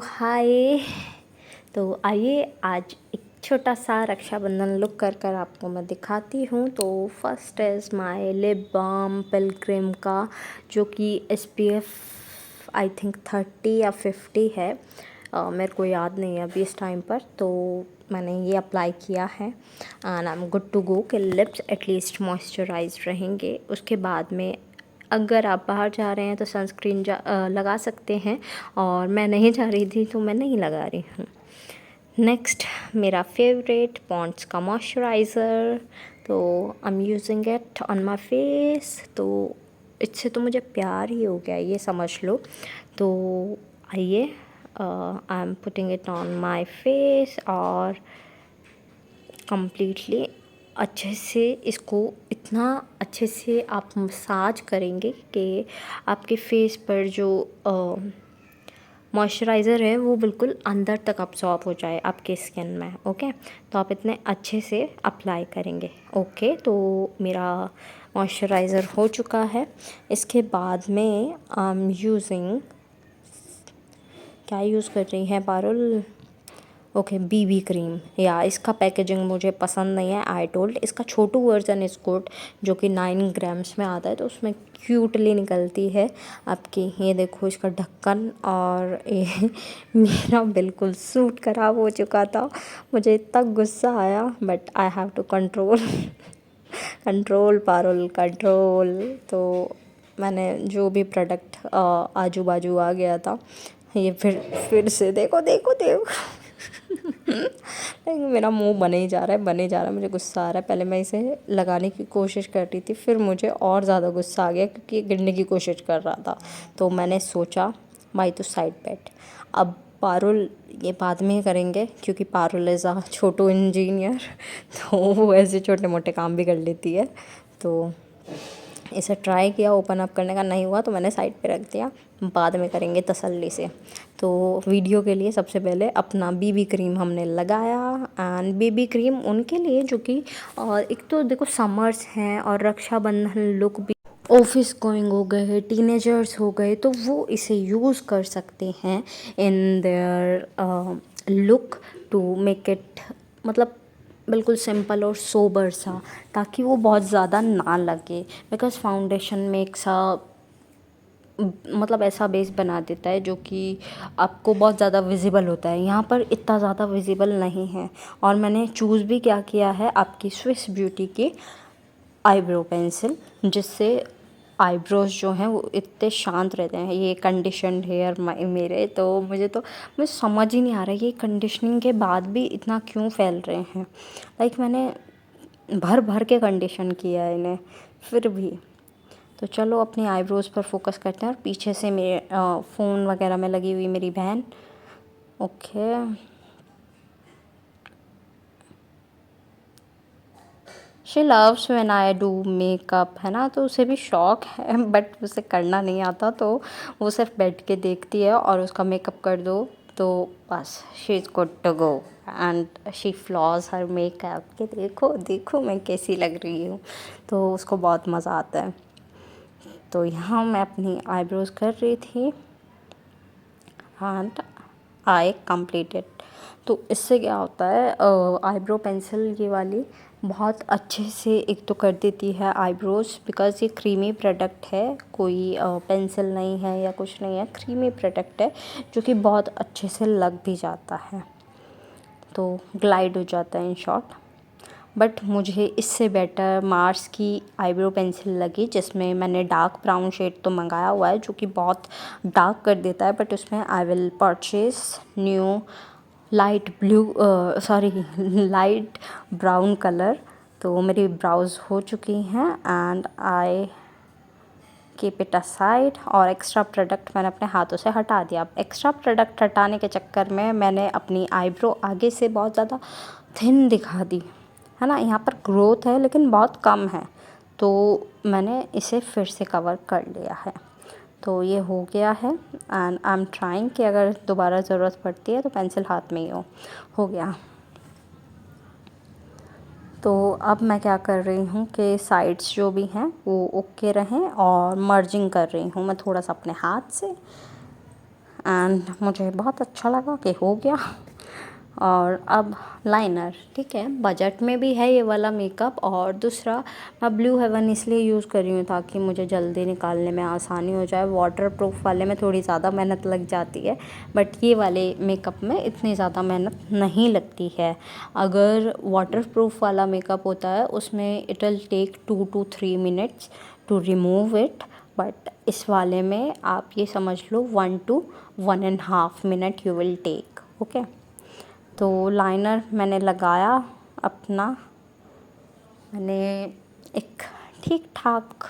हाय। तो आइए आज एक छोटा सा रक्षाबंधन लुक कर कर आपको मैं दिखाती हूँ। तो first is my lip balm Pilgrim का, जो कि SPF आई थिंक 30 या 50 है। मेरे को याद नहीं है अभी इस टाइम पर। तो मैंने ये अप्लाई किया है and I am good to go कि लिप्स एटलीस्ट मॉइस्चराइज रहेंगे। उसके बाद में अगर आप बाहर जा रहे हैं तो सनस्क्रीन लगा सकते हैं, और मैं नहीं जा रही थी तो मैं नहीं लगा रही हूँ। नेक्स्ट मेरा फेवरेट पॉन्ड्स का मॉइस्चराइज़र, तो I am using it on my face. तो इससे तो मुझे प्यार ही हो गया, ये समझ लो। तो आइए I am putting it on my face और कम्प्लीटली अच्छे से इसको इतना अच्छे से आप मसाज करेंगे कि आपके फेस पर जो मॉइस्चराइज़र है वो बिल्कुल अंदर तक अब्सॉर्ब हो जाए आपके स्किन में। ओके, तो आप इतने अच्छे से अप्लाई करेंगे। ओके, तो मेरा मॉइस्चराइज़र हो चुका है। इसके बाद में आई एम यूजिंग, क्या यूज़ कर रही हैं पारुल? Okay, BB cream. या इसका पैकेजिंग मुझे पसंद नहीं है। आई टोल्ड इसका छोटू वर्जन इस गुड, जो कि 9 ग्राम्स में आता है, तो उसमें क्यूटली निकलती है आपकी। ये देखो इसका ढक्कन, और ये मेरा बिल्कुल सूट ख़राब हो चुका था। मुझे इतना गुस्सा आया, but I have to control control Parul control. तो मैंने जो भी प्रोडक्ट आजू बाजू आ गया था, ये फिर से देखो देखो देखो लेकिन मेरा मुंह बने ही जा रहा है, बने ही जा रहा है। मुझे गुस्सा आ रहा है। पहले मैं इसे लगाने की कोशिश कर रही थी, फिर मुझे और ज़्यादा गुस्सा आ गया क्योंकि ये गिरने की कोशिश कर रहा था। तो मैंने सोचा भाई तो साइड बैठ। अब पारुल ये बाद में करेंगे, क्योंकि Parul is a Chhotu engineer तो वो ऐसे छोटे मोटे काम भी कर लेती है। तो इसे ट्राई किया ओपन अप करने का, नहीं हुआ तो मैंने साइड पे रख दिया, बाद में करेंगे तसल्ली से। तो वीडियो के लिए सबसे पहले अपना BB क्रीम हमने लगाया। एंड BB क्रीम उनके लिए जो कि, और एक तो देखो समर्स हैं और रक्षाबंधन लुक भी, ऑफिस गोइंग हो गए, टीनेजर्स हो गए, तो वो इसे यूज़ कर सकते हैं in their look to make it, मतलब बिल्कुल सिंपल और सोबर सा, ताकि वो बहुत ज़्यादा ना लगे। बिकॉज़ फाउंडेशन मेक्स अ, मतलब ऐसा बेस बना देता है जो कि आपको बहुत ज़्यादा विजिबल होता है। यहाँ पर इतना ज़्यादा विजिबल नहीं है। और मैंने चूज़ भी क्या किया है, आपकी स्विस ब्यूटी की आईब्रो पेंसिल, जिससे आईब्रोज जो हैं वो इतने शांत रहते हैं। ये कंडीशन्ड हेयर मेरे तो मुझे समझ ही नहीं आ रहा है ये कंडीशनिंग के बाद भी इतना क्यों फैल रहे हैं। लाइक मैंने भर भर के कंडीशन किया है इन्हें, फिर भी। तो चलो अपनी आईब्रोज़ पर फोकस करते हैं। और पीछे से मेरे फ़ोन वगैरह में लगी हुई मेरी बहन। Okay, she loves when I do makeup, है ना। तो उसे भी शौक है, बट उसे करना नहीं आता, तो वो सिर्फ बैठ के देखती है और उसका मेकअप कर दो तो बस she is good to go. And she flaws her makeup कि देखो देखो मैं कैसी लग रही हूँ। तो उसको बहुत मज़ा आता है। तो यहाँ मैं अपनी आईब्रोज़ कर रही थी एंड आई कंप्लीटेड। तो इससे क्या होता है, आईब्रो पेंसिल ये वाली बहुत अच्छे से एक तो कर देती है आईब्रोज़, बिकॉज़ ये क्रीमी प्रोडक्ट है, कोई पेंसिल नहीं है या कुछ नहीं है, क्रीमी प्रोडक्ट है जो कि बहुत अच्छे से लग भी जाता है, तो ग्लाइड हो जाता है इन शॉर्ट। बट मुझे इससे बेटर मार्स की आईब्रो पेंसिल लगी, जिसमें मैंने डार्क ब्राउन शेड तो मंगाया हुआ है जो कि बहुत डार्क कर देता है, बट उसमें I will purchase new light blue, sorry light brown colour. तो मेरी ब्राउज हो चुकी हैं and I keep it aside. और एक्स्ट्रा प्रोडक्ट मैंने अपने हाथों से हटा दिया। अब एक्स्ट्रा प्रोडक्ट हटाने के चक्कर में मैंने अपनी आईब्रो आगे से बहुत ज़्यादा थिन दिखा दी, है ना। यहाँ पर ग्रोथ है लेकिन बहुत कम है, तो मैंने इसे फिर से कवर कर लिया है। तो ये हो गया है एंड आई एम ट्राइंग कि अगर दोबारा ज़रूरत पड़ती है तो पेंसिल हाथ में ही हो गया। तो अब मैं क्या कर रही हूँ कि साइड्स जो भी हैं वो ओके रहें, और मर्जिंग कर रही हूँ मैं थोड़ा सा अपने हाथ से एंड मुझे बहुत अच्छा लगा कि हो गया। और अब लाइनर, ठीक है, बजट में भी है ये वाला मेकअप। और दूसरा, मैं ब्लू हेवन इसलिए यूज़ कर रही हूँ ताकि मुझे जल्दी निकालने में आसानी हो जाए। वाटरप्रूफ वाले में थोड़ी ज़्यादा मेहनत लग जाती है, बट ये वाले मेकअप में इतनी ज़्यादा मेहनत नहीं लगती है। अगर वाटरप्रूफ वाला मेकअप होता है उसमें it will take 2 to 3 minutes to remove it, but इस वाले में आप ये समझ लो 1 to 1.5 minute you will take. Okay, तो लाइनर मैंने लगाया अपना। मैंने एक ठीक ठाक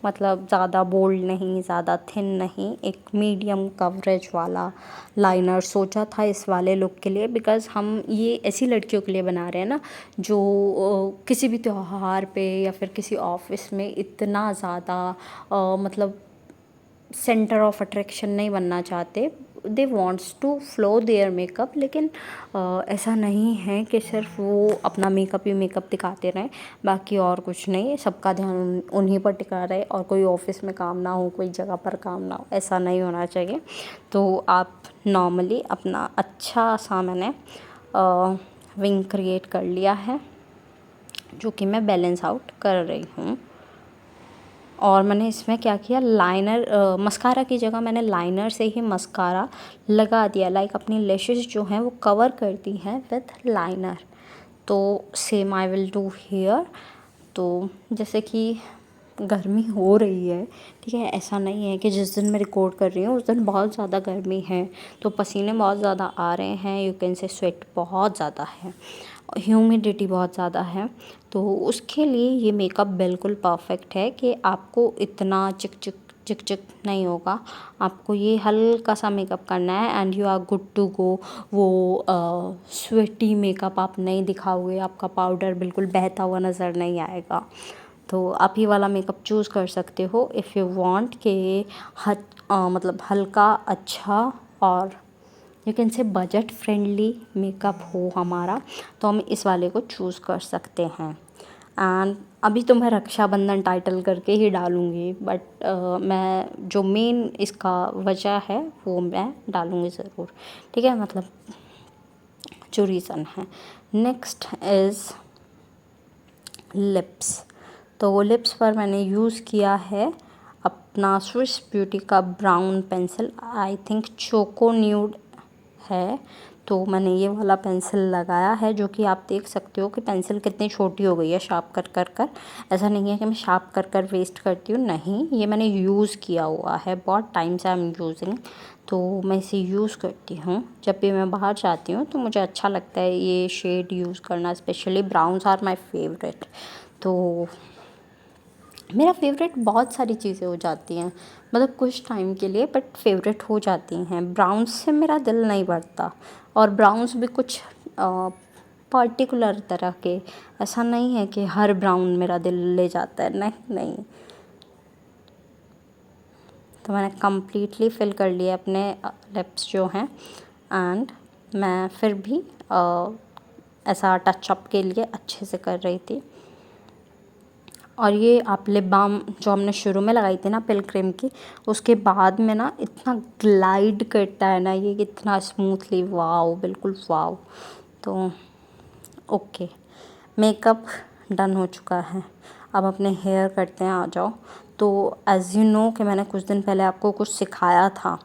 मतलब ज़्यादा बोल्ड नहीं, ज़्यादा थिन नहीं, एक मीडियम कवरेज वाला लाइनर सोचा था इस वाले लुक के लिए। बिकॉज़ हम ये ऐसी लड़कियों के लिए बना रहे हैं ना जो किसी भी त्योहार पे या फिर किसी ऑफिस में इतना ज़्यादा मतलब सेंटर ऑफ अट्रैक्शन नहीं बनना चाहते। They wants to flow their makeup, लेकिन ऐसा नहीं है कि सिर्फ वो अपना मेकअप ही मेकअप दिखाते रहें, बाकी और कुछ नहीं। सबका ध्यान उन्हीं पर टिका रहे और कोई ऑफिस में काम ना हो, कोई जगह पर काम ना हो, ऐसा नहीं होना चाहिए। तो आप नॉर्मली अपना अच्छा सा मैंने विंग क्रिएट कर लिया है, जो कि मैं बैलेंस आउट कर रही हूँ। और मैंने इसमें क्या किया, लाइनर मस्कारा की जगह मैंने लाइनर से ही मस्कारा लगा दिया। लाइक अपनी लैशेस जो हैं वो कवर करती हैं विथ लाइनर। तो same I will do here. तो जैसे कि गर्मी हो रही है, ठीक है, ऐसा नहीं है कि जिस दिन मैं रिकॉर्ड कर रही हूँ उस दिन बहुत ज़्यादा गर्मी है, तो पसीने बहुत ज़्यादा आ रहे हैं, यू कैन से स्वेट बहुत ज़्यादा है, ह्यूमिडिटी बहुत ज़्यादा है। तो उसके लिए ये मेकअप बिल्कुल परफेक्ट है कि आपको इतना चिक चिक चिक चिक नहीं होगा। आपको ये हल्का सा मेकअप करना है and you are good to go. वो स्वेटी मेकअप आप नहीं दिखाओगे, आपका पाउडर बिल्कुल बहता हुआ नज़र नहीं आएगा। तो आप ये वाला मेकअप चूज़ कर सकते हो इफ़ यू वांट कि मतलब हल्का अच्छा और you can say budget friendly makeup हो हमारा, तो हम इस वाले को चूज़ कर सकते हैं। एंड अभी तो मैं रक्षाबंधन टाइटल करके ही डालूँगी, बट मैं जो मेन इसका वजह है वो मैं डालूँगी ज़रूर, ठीक है, मतलब जो रीज़न है। Next is lips. तो लिप्स पर मैंने यूज़ किया है अपना स्विस ब्यूटी का brown pencil, I think choco nude है। तो मैंने ये वाला पेंसिल लगाया है, जो कि आप देख सकते हो कि पेंसिल कितनी छोटी हो गई है शार्प कर कर कर। ऐसा नहीं है कि मैं शार्प कर कर वेस्ट करती हूँ, नहीं, ये मैंने यूज़ किया हुआ है, बहुत टाइम से आई एम यूजिंग। तो मैं इसे यूज़ करती हूँ जब भी मैं बाहर जाती हूँ, तो मुझे अच्छा लगता है ये शेड यूज़ करना, specially browns are my favourite. तो मेरा फेवरेट बहुत सारी चीज़ें हो जाती हैं, मतलब कुछ टाइम के लिए, बट फेवरेट हो जाती हैं। ब्राउन्स से मेरा दिल नहीं भरता, और ब्राउन्स भी कुछ पर्टिकुलर तरह के, ऐसा नहीं है कि हर ब्राउन मेरा दिल ले जाता है, नहीं नहीं। तो मैंने कम्प्लीटली फिल कर लिया अपने लिप्स जो हैं। एंड मैं फिर भी ऐसा टचअप के लिए अच्छे से कर रही थी। और ये आप लिप बाम जो हमने शुरू में लगाई थी ना पिल क्रीम की, उसके बाद में ना इतना ग्लाइड करता है ना ये, इतना स्मूथली, वाओ, बिल्कुल वाओ। तो ओके, मेकअप डन हो चुका है। अब अपने हेयर करते हैं, आ जाओ। तो एज़ यू नो कि मैंने कुछ दिन पहले आपको कुछ सिखाया था,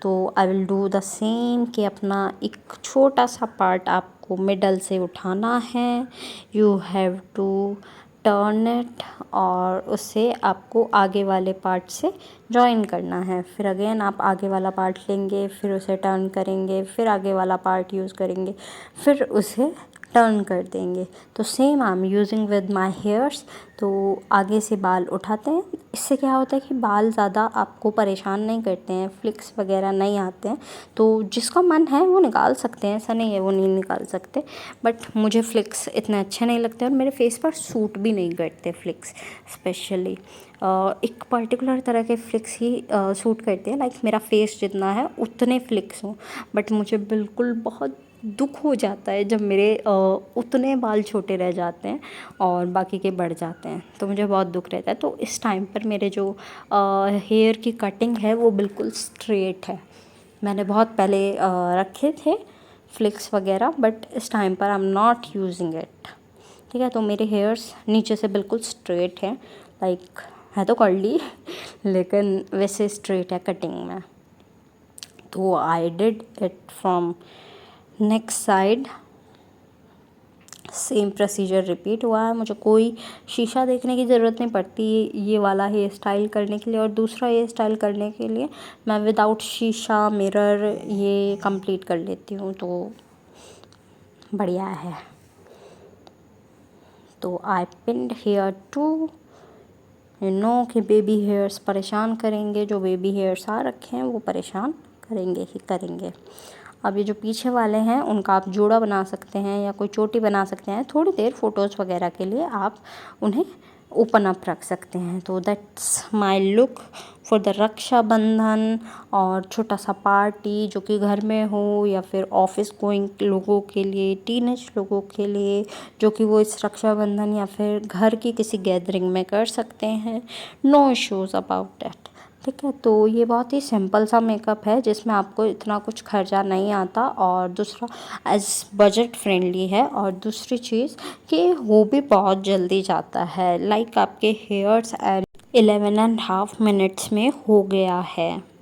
तो I will do the same कि अपना एक छोटा सा पार्ट आपको मिडल से उठाना है, you have to turn it, और उससे आपको आगे वाले पार्ट से जॉइन करना है। फिर अगेन आप आगे वाला पार्ट लेंगे, फिर उसे टर्न करेंगे, फिर आगे वाला पार्ट यूज़ करेंगे, फिर उसे टर्न कर देंगे। तो same I am using with my hairs. तो आगे से बाल उठाते हैं, इससे क्या होता है कि बाल ज़्यादा आपको परेशान नहीं करते हैं, फ्लिक्स वगैरह नहीं आते हैं। तो जिसका मन है वो निकाल सकते हैं, ऐसा नहीं है वो नहीं निकाल सकते, बट मुझे फ्लिक्स इतने अच्छे नहीं लगते और मेरे फेस पर सूट भी नहीं करते फ्लिक्स। स्पेशली एक पर्टिकुलर तरह के फ्लिक्स ही सूट करते हैं, लाइक मेरा फेस जितना है उतने फ्लिक्स हों, बट मुझे बिल्कुल बहुत दुख हो जाता है जब मेरे उतने बाल छोटे रह जाते हैं और बाकी के बढ़ जाते हैं, तो मुझे बहुत दुख रहता है। तो इस टाइम पर मेरे जो हेयर की कटिंग है वो बिल्कुल स्ट्रेट है। मैंने बहुत पहले रखे थे फ्लिक्स वगैरह, बट इस टाइम पर I am not using it. ठीक है, तो मेरे हेयर्स नीचे से बिल्कुल स्ट्रेट हैं, लाइक है तो कर्ली लेकिन वैसे स्ट्रेट है कटिंग में। तो I did it from next side, same procedure repeat हुआ है। मुझे कोई शीशा देखने की ज़रूरत नहीं पड़ती ये वाला हेयर स्टाइल करने के लिए, और दूसरा हेयर स्टाइल करने के लिए मैं विदाउट शीशा मिरर ये कंप्लीट कर लेती हूँ, तो बढ़िया है। तो I pinned hair too, you know कि बेबी हेयर्स परेशान करेंगे, जो बेबी हेयर्स आ रखे हैं वो परेशान करेंगे ही करेंगे। अब ये जो पीछे वाले हैं उनका आप जोड़ा बना सकते हैं या कोई चोटी बना सकते हैं, थोड़ी देर फ़ोटोज़ वगैरह के लिए आप उन्हें ओपन अप रख सकते हैं। तो that's my look for the Rakshabandhan, और छोटा सा पार्टी जो कि घर में हो या फिर ऑफिस गोइंग लोगों के लिए, टीनेज लोगों के लिए, जो कि वो इस रक्षाबंधन या फिर घर की किसी गैदरिंग में कर सकते हैं। No issues about that. ठीक है, तो ये बहुत ही सिंपल सा मेकअप है जिसमें आपको इतना कुछ खर्चा नहीं आता, और दूसरा एज बजट फ्रेंडली है, और दूसरी चीज़ कि हो भी बहुत जल्दी जाता है, लाइक आपके हेयर्स एंड 11.5 मिनट्स में हो गया है।